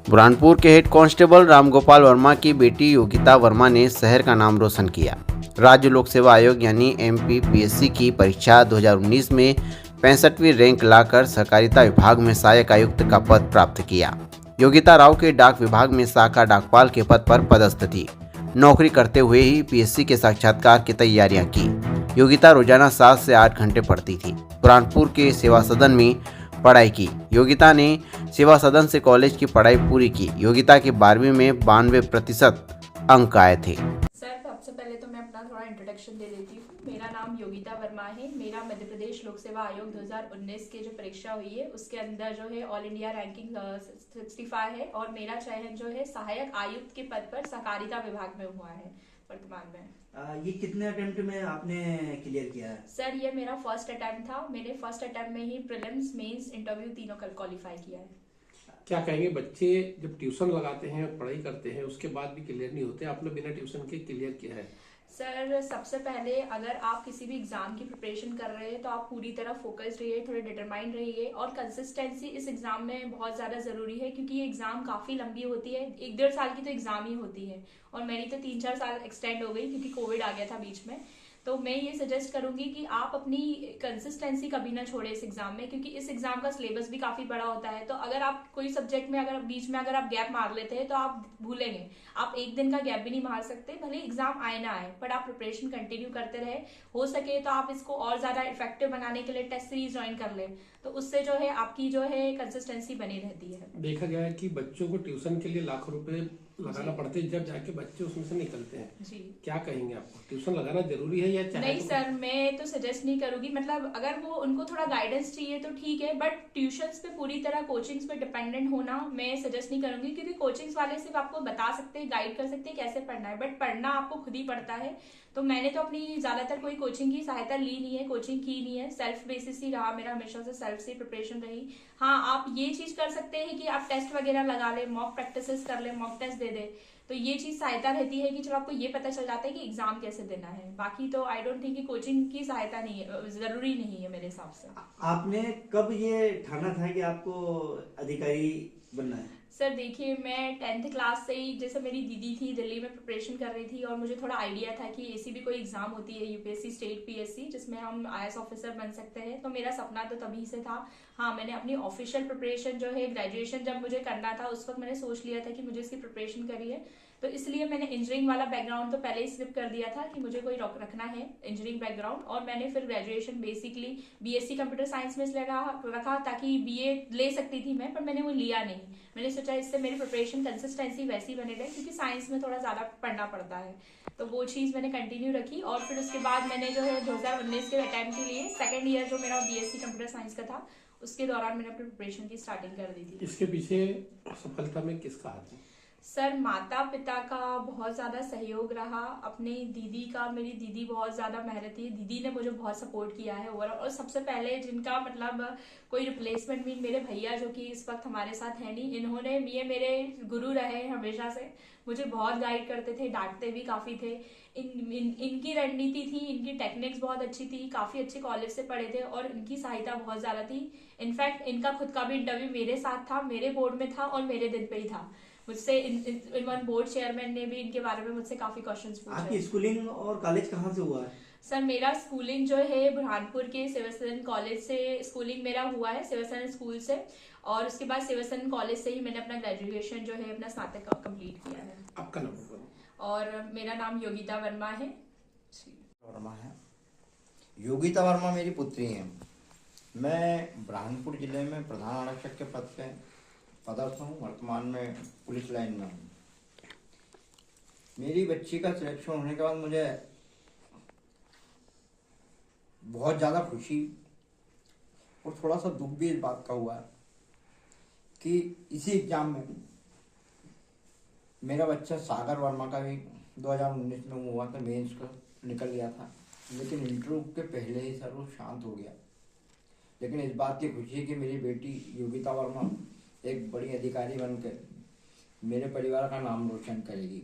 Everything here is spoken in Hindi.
बुरहानपुर के हेड कांस्टेबल रामगोपाल वर्मा की बेटी योगिता वर्मा ने शहर का नाम रोशन किया। राज्य लोक सेवा आयोग यानी MPPSC की परीक्षा 2019 में 65वीं रैंक लाकर सहकारिता विभाग में सहायक आयुक्त का पद प्राप्त किया। योगिता राव के डाक विभाग में शाखा डाकपाल के पद पर पदस्थ थी। नौकरी करते हुए ही PSC के साक्षात्कार की तैयारियां की। योगिता रोजाना 7 से 8 घंटे पढ़ती थी। बुरहानपुर के सेवा सदन में पढ़ाई की। योगिता ने सेवा सदन से कॉलेज की पढ़ाई पूरी की। योगिता के 12वीं में 92% अंक आए थे। सर, सबसे पहले तो मैं अपना थोड़ा इंट्रोडक्शन दे देती हूँ। मेरा नाम योगिता वर्मा है। मेरा मध्य प्रदेश लोक सेवा आयोग 2019 की जो परीक्षा हुई है उसके अंदर जो है ऑल इंडिया रैंकिंग 65 है और मेरा चयन जो है सहायक आयुक्त के पद पर सहकारिता विभाग में हुआ है वर्तमान में। ये कितने अटेम्प्ट में आपने क्लियर किया है? सर, ये मेरा फर्स्ट अटेम्प्ट था। मैंने फर्स्ट अटेम्प्ट में ही प्रीलिम्स, मेंस, इंटरव्यू तीनों क्वालिफाई किया है। क्या कहेंगे, बच्चे जब ट्यूशन लगाते हैं पढ़ाई करते हैं उसके बाद भी क्लियर नहीं होते, आपने बिना ट्यूशन के क्लियर किया है? सर, सबसे पहले अगर आप किसी भी एग्जाम की प्रिपरेशन कर रहे हैं तो आप पूरी तरह फोकस्ड रहिए, थोड़े डिटरमाइंड रहिए और कंसिस्टेंसी इस एग्जाम में बहुत ज़्यादा ज़रूरी है क्योंकि ये एग्जाम काफ़ी लंबी होती है। 1-1.5 साल की तो एग्जाम ही होती है और मेरी तो 3-4 साल एक्सटेंड हो गई क्योंकि कोविड आ गया था बीच में। तो मैं ये सजेस्ट करूंगी कि आप अपनी कंसिस्टेंसी कभी ना छोड़े इस एग्जाम में, क्योंकि इस एग्जाम का सिलेबस भी काफी बड़ा होता है। तो अगर आप कोई सब्जेक्ट में अगर बीच में अगर आप गैप मार लेते हैं तो आप भूलेंगे। आप एक दिन का गैप भी नहीं मार सकते, भले एग्जाम आए ना आए, बट आप प्रिपरेशन कंटिन्यू करते रहे। हो सके तो आप इसको और ज्यादा इफेक्टिव बनाने के लिए टेस्ट सीरीज ज्वाइन कर ले, तो उससे जो है आपकी जो है कंसिस्टेंसी बनी रहती है। देखा गया है कि बच्चों को ट्यूशन के लिए लाखों रुपए लगाना पड़ते हैं, जब जाके बच्चे उसमें से निकलते हैं। जी, क्या कहेंगे, आपको ट्यूशन लगाना जरूरी है या चाहे? नहीं सर, मैं तो सजेस्ट नहीं करूंगी। मतलब अगर वो उनको थोड़ा गाइडेंस चाहिए तो ठीक है, बट ट्यूशंस पे पूरी तरह कोचिंग्स पे डिपेंडेंट होना मैं सजेस्ट नहीं करूंगी, क्योंकि कोचिंग्स वाले सिर्फ आपको बता सकते हैं, गाइड कर सकते हैं कैसे पढ़ना है, बट पढ़ना आपको खुद ही पड़ता है। तो मैंने तो अपनी ज्यादातर कोई कोचिंग की सहायता ली नहीं है, कोचिंग की नहीं है, सेल्फ बेसिस ही रहा मेरा, हमेशा से सेल्फ से प्रिपरेशन रही। हाँ, आप ये चीज कर सकते हैं कि आप टेस्ट वगैरह लगा ले, मॉक प्रैक्टिस कर ले, मॉक टेस्ट दे दे, तो ये चीज सहायता रहती है कि चलो आपको ये पता चल जाता है कि एग्जाम कैसे देना है। बाकी तो आई डोंट थिंक कि कोचिंग की सहायता नहीं है, जरूरी नहीं है मेरे हिसाब से। आपने कब ये ठाना था कि आपको अधिकारी बनना है? सर देखिए, मैं 10th क्लास से ही, जैसे मेरी दीदी थी दिल्ली में प्रिपरेशन कर रही थी और मुझे थोड़ा आइडिया था कि ऐसी भी कोई एग्जाम होती है UPSC स्टेट PSC जिसमें हम IAS ऑफिसर बन सकते हैं, तो मेरा सपना तो तभी से था। हाँ, मैंने अपनी ऑफिशियल प्रिपरेशन जो है ग्रेजुएशन जब मुझे करना था उस वक्त मैंने सोच लिया था कि मुझे इसकी प्रिपरेशन करी है, तो इसलिए मैंने इंजीनियरिंग वाला बैकग्राउंड तो पहले ही स्किप कर दिया था कि मुझे कोई रखना है इंजीनियरिंग बैकग्राउंड, और मैंने फिर graduation basically BSc computer science में रखा ताकि BA ले सकती थी मैं, पर मैंने वो लिया नहीं। मैंने सोचा इससे मेरी प्रिपरेशन कंसिस्टेंसी वैसी बने रहे, क्योंकि साइंस में थोड़ा ज़्यादा पढ़ना पड़ता है, तो वो चीज़ मैंने कंटिन्यू रखी। और फिर उसके बाद मैंने जो है 2019 के अटैम्प्ट के लिए सेकेंड ईयर जो मेरा BSc कंप्यूटर साइंस का था उसके दौरान मैंने अपनी प्रिपरेशन की स्टार्टिंग कर दी थी। इसके पीछे सफलता में किसका हाथ है? सर, माता पिता का बहुत ज़्यादा सहयोग रहा, अपनी दीदी का, मेरी दीदी बहुत ज़्यादा मेहनती है, दीदी ने मुझे बहुत सपोर्ट किया है ओवरऑल। और सबसे पहले जिनका मतलब कोई रिप्लेसमेंट भी, मेरे भैया जो कि इस वक्त हमारे साथ है नहीं, इन्होंने, ये मेरे गुरु रहे हमेशा से, मुझे बहुत गाइड करते थे, डांटते भी काफ़ी थे। इनकी रणनीति थी, इनकी टेक्निक्स बहुत अच्छी थी, काफ़ी अच्छे कॉलेज से पढ़े थे और इनकी सहायता बहुत ज़्यादा थी। इनफैक्ट इनका खुद का भी इंटरव्यू मेरे साथ था, मेरे बोर्ड में था और मेरे दिन पे ही था। मुझसे इन बोर्ड चेयरमैन ने भी इनके बारे में मुझसे काफी क्वेश्चंस पूछे। आपकी स्कूलिंग और कॉलेज कहाँ से हुआ है? सर, मेरा स्कूलिंग जो है बुरहानपुर के सिविल कॉलेज से स्कूलिंग मेरा हुआ है, सिविल स्कूल से, और उसके बाद सिविल कॉलेज से ही मैंने अपना ग्रेजुएशन जो है अपना स्नातक कंप्लीट किया है। आपका नाम? और मेरा नाम योगिता वर्मा है। वर्मा है। योगिता वर्मा मेरी पुत्री है। मैं बुरहानपुर जिले में प्रधान आरक्षक के पद पे पदस्थ हूँ, वर्तमान में पुलिस लाइन में हूँ। मेरी बच्ची का सिलेक्शन होने के बाद मुझे बहुत ज़्यादा खुशी और थोड़ा सा दुख भी इस बात का हुआ कि इसी एग्जाम में मेरा बच्चा सागर वर्मा का भी 2019 में हुआ था, मेंस का निकल गया था, लेकिन इंटरव्यू के पहले ही सर वो शांत हो गया। लेकिन इस बात की खुशी है कि मेरी बेटी योगिता वर्मा एक बड़ी अधिकारी बनकर मेरे परिवार का नाम रोशन करेगी।